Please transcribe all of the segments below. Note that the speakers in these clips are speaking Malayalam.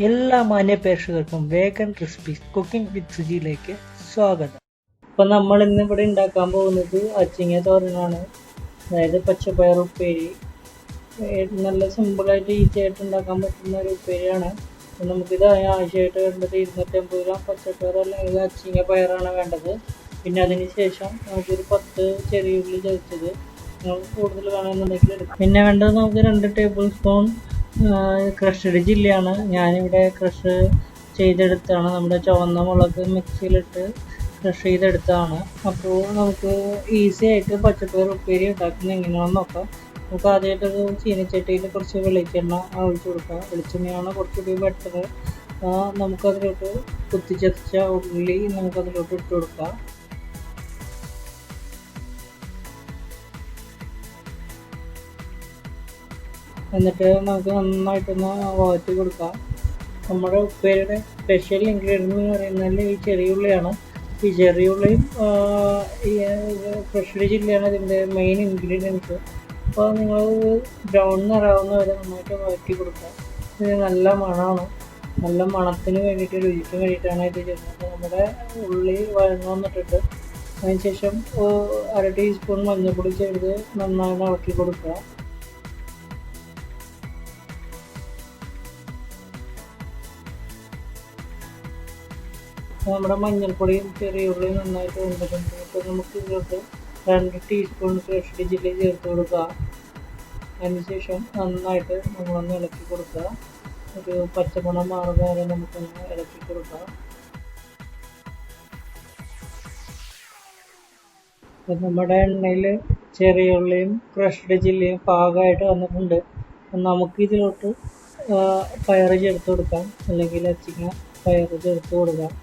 എല്ലാ മാന്യ പ്രേക്ഷകർക്കും വേഗൻ ക്രിസ്പി കുക്കിംഗ് വിത്ത് സുജിയിലേക്ക് സ്വാഗതം. അപ്പം നമ്മൾ ഇന്ന് ഇവിടെ ഉണ്ടാക്കാൻ പോകുന്നത് അച്ചിങ്ങ തോരനാണ്. അതായത് പച്ചപ്പയർ ഉപ്പേരി. നല്ല സിമ്പിളായിട്ട് ഈസി ആയിട്ട് ഉണ്ടാക്കാൻ പറ്റുന്ന ഒരു ഉപ്പേരിയാണ്. നമുക്കിത് ആവശ്യമായിട്ട് വേണ്ടത് 250 ഗ്രാം പച്ചപ്പയർ അല്ലെങ്കിൽ അച്ചിങ്ങ പയറാണ് വേണ്ടത്. പിന്നെ അതിന് ശേഷം നമുക്കൊരു 10 ചെറിയ ഉള്ളി ചതച്ചത് നമുക്ക് കൂടുതൽ വേണമെന്നുണ്ടെങ്കിൽ എടുക്കാം. പിന്നെ വേണ്ടത് നമുക്ക് 2 ടേബിൾ സ്പൂൺ ക്രഷ്ഡ് ചില്ലിയാണ്. ഞാനിവിടെ ക്രഷ് ചെയ്തെടുത്താണ്. നമ്മുടെ ചുവന്ന മുളക് മിക്സിയിലിട്ട് ക്രഷ് ചെയ്തെടുത്തതാണ്. അപ്പോൾ നമുക്ക് ഈസി ആയിട്ട് പച്ചപ്പയർ ഉപ്പേരി ഉണ്ടാക്കുന്നത് എങ്ങനെയാണെന്ന് നോക്കാം. നമുക്ക് ആദ്യമായിട്ടൊരു ചീനച്ചട്ടിയിൽ കുറച്ച് വെളിച്ചെണ്ണ ഒഴിച്ച് കൊടുക്കാം. വെളിച്ചെണ്ണയാണ് കുറച്ചുകൂടി ബെറ്റർ. നമുക്കതിലോട്ട് കുത്തിച്ചതച്ച ഉള്ളി നമുക്കതിലോട്ട് ഇട്ട് കൊടുക്കാം. എന്നിട്ട് നമുക്ക് നന്നായിട്ടൊന്ന് വഴറ്റി കൊടുക്കാം. നമ്മുടെ ഉപ്പേരിയുടെ സ്പെഷ്യൽ ഇൻഗ്രീഡിയൻ്റ് എന്ന് പറയുന്നത് ഈ ചെറിയ ഉള്ളിയാണ്. ഈ ചെറിയ ഉള്ളിയും ഈ ഫ്രഷ് ചില്ലിയാണ് ഇതിൻ്റെ മെയിൻ ഇൻഗ്രീഡിയൻസ്. അപ്പോൾ നിങ്ങൾ ബ്രൗൺ നിറാവുന്ന വരെ നന്നായിട്ട് വഴറ്റി കൊടുക്കുക. ഇത് നല്ല മണമാണ്. നല്ല മണത്തിന് വേണ്ടിയിട്ട് രുചിക്ക് വേണ്ടിയിട്ടാണ് ഇത് ചെയ്യുന്നത്. അപ്പോൾ നമ്മുടെ ഉള്ളി വഴന്നു വന്നിട്ടുണ്ട്. അതിനുശേഷം 1/2 ടീസ്പൂൺ മഞ്ഞൾപ്പൊടി ചേർത്ത് നന്നായി ഇളക്കി കൊടുക്കുക. നമ്മുടെ മഞ്ഞൾപ്പൊടിയും ചെറിയ ഉള്ളിയും നന്നായിട്ട് വെന്തിട്ടുണ്ട്. അപ്പോൾ നമുക്ക് ഇതിലോട്ട് 2 ടീസ്പൂൺ ക്രഷ്ഡ് ചില്ലി ചേർത്ത് കൊടുക്കുക. അതിനുശേഷം നന്നായിട്ട് നമ്മളൊന്ന് ഇളക്കി കൊടുക്കുക. ഒരു പച്ചമണം മാറുന്ന വരെ നമുക്കൊന്ന് ഇളക്കി കൊടുക്കുക. അപ്പം നമ്മുടെ എണ്ണയിൽ ചെറിയ ഉള്ളിയും ക്രഷ്ഡ് ചില്ലിയും പാകമായിട്ട് വന്നിട്ടുണ്ട്. നമുക്ക് ഇതിലോട്ട് പയർ ചേർത്ത് കൊടുക്കാം, അല്ലെങ്കിൽ അച്ചിങ്ങ പയർ ചേർത്ത് കൊടുക്കാം.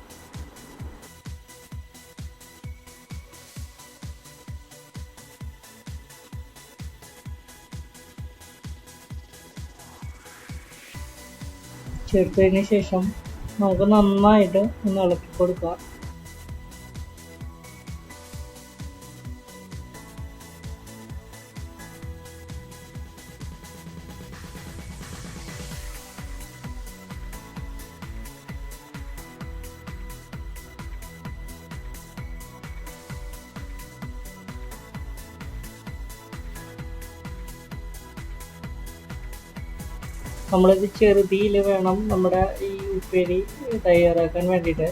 ചേർത്തതിന് ശേഷം നമുക്ക് നന്നായിട്ട് ഒന്ന് ഇളക്കി കൊടുക്കുക. നമ്മളിത് ചെറുതീയിൽ വേണം നമ്മുടെ ഈ ഉപ്പേരി തയ്യാറാക്കാൻ വേണ്ടിയിട്ട്.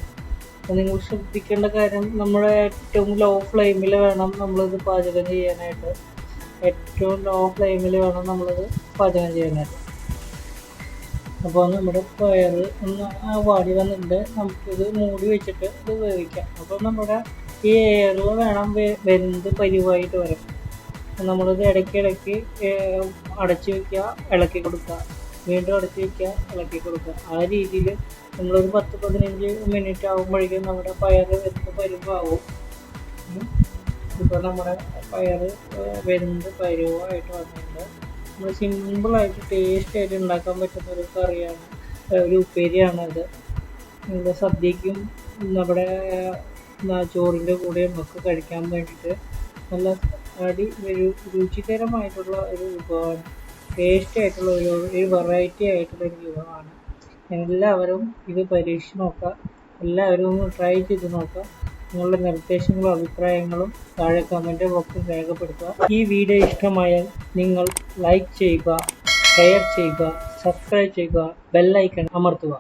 അപ്പോൾ നിങ്ങൾ ശ്രദ്ധിക്കേണ്ട കാര്യം, നമ്മുടെ ഏറ്റവും ലോ ഫ്ലെയിമിൽ വേണം നമ്മളിത് പാചകം ചെയ്യാനായിട്ട്. ഏറ്റവും ലോ ഫ്ലെയിമിൽ വേണം നമ്മളിത് പാചകം ചെയ്യാനായിട്ട്. അപ്പോൾ നമ്മുടെ പയർ ഒന്ന് വാടി വന്നിട്ട് നമുക്കിത് മൂടി വെച്ചിട്ട് ഇത് വേവിക്കാം. അപ്പോൾ നമ്മുടെ ഈ എയറിൽ വേണം വെന്ത് പരിവായിട്ട് വരാം. നമ്മളിത് ഇടയ്ക്കിടയ്ക്ക് അടച്ചു വയ്ക്കുക, ഇളക്കി കൊടുക്കുക, വീണ്ടും അടച്ച് വയ്ക്കുക, ഇളക്കി കൊടുക്കുക. ആ രീതിയിൽ നമ്മളൊരു 10-15 മിനിറ്റ് ആകുമ്പോഴേക്കും നമ്മുടെ പയർ വെന്ത് പരുവാകും. ഇപ്പോൾ നമ്മുടെ പയർ വെന്ത് പരുവായിട്ട് വന്നിട്ടുണ്ട്. നമ്മൾ സിമ്പിളായിട്ട് ടേസ്റ്റായിട്ട് ഉണ്ടാക്കാൻ പറ്റുന്ന ഒരു കറിയാണ്, ഒരു ഉപ്പേരിയാണ് ഇത്. നമ്മുടെ സദ്യക്കും നമ്മുടെ ചോറിൻ്റെ കൂടെയും ഒക്കെ കഴിക്കാൻ വേണ്ടിയിട്ട് നല്ല രുചികരമായിട്ടുള്ള ഒരു വിഭവമാണ്. ടേസ്റ്റി ആയിട്ടുള്ള ഒരു വെറൈറ്റി ആയിട്ടുള്ള ഒരു വിഭവമാണ്. എല്ലാവരും ഇത് പരീക്ഷിച്ച് നോക്കുക. എല്ലാവരും ഒന്ന് ട്രൈ ചെയ്ത് നോക്കുക. നിങ്ങളുടെ നിർദ്ദേശങ്ങളും അഭിപ്രായങ്ങളും താഴെ കമൻറ്റ് ബോക്സിൽ രേഖപ്പെടുത്തുക. ഈ വീഡിയോ ഇഷ്ടമായാൽ നിങ്ങൾ ലൈക്ക് ചെയ്യുക, ഷെയർ ചെയ്യുക, സബ്സ്ക്രൈബ് ചെയ്യുക, ബെൽ ഐക്കൺ അമർത്തുക.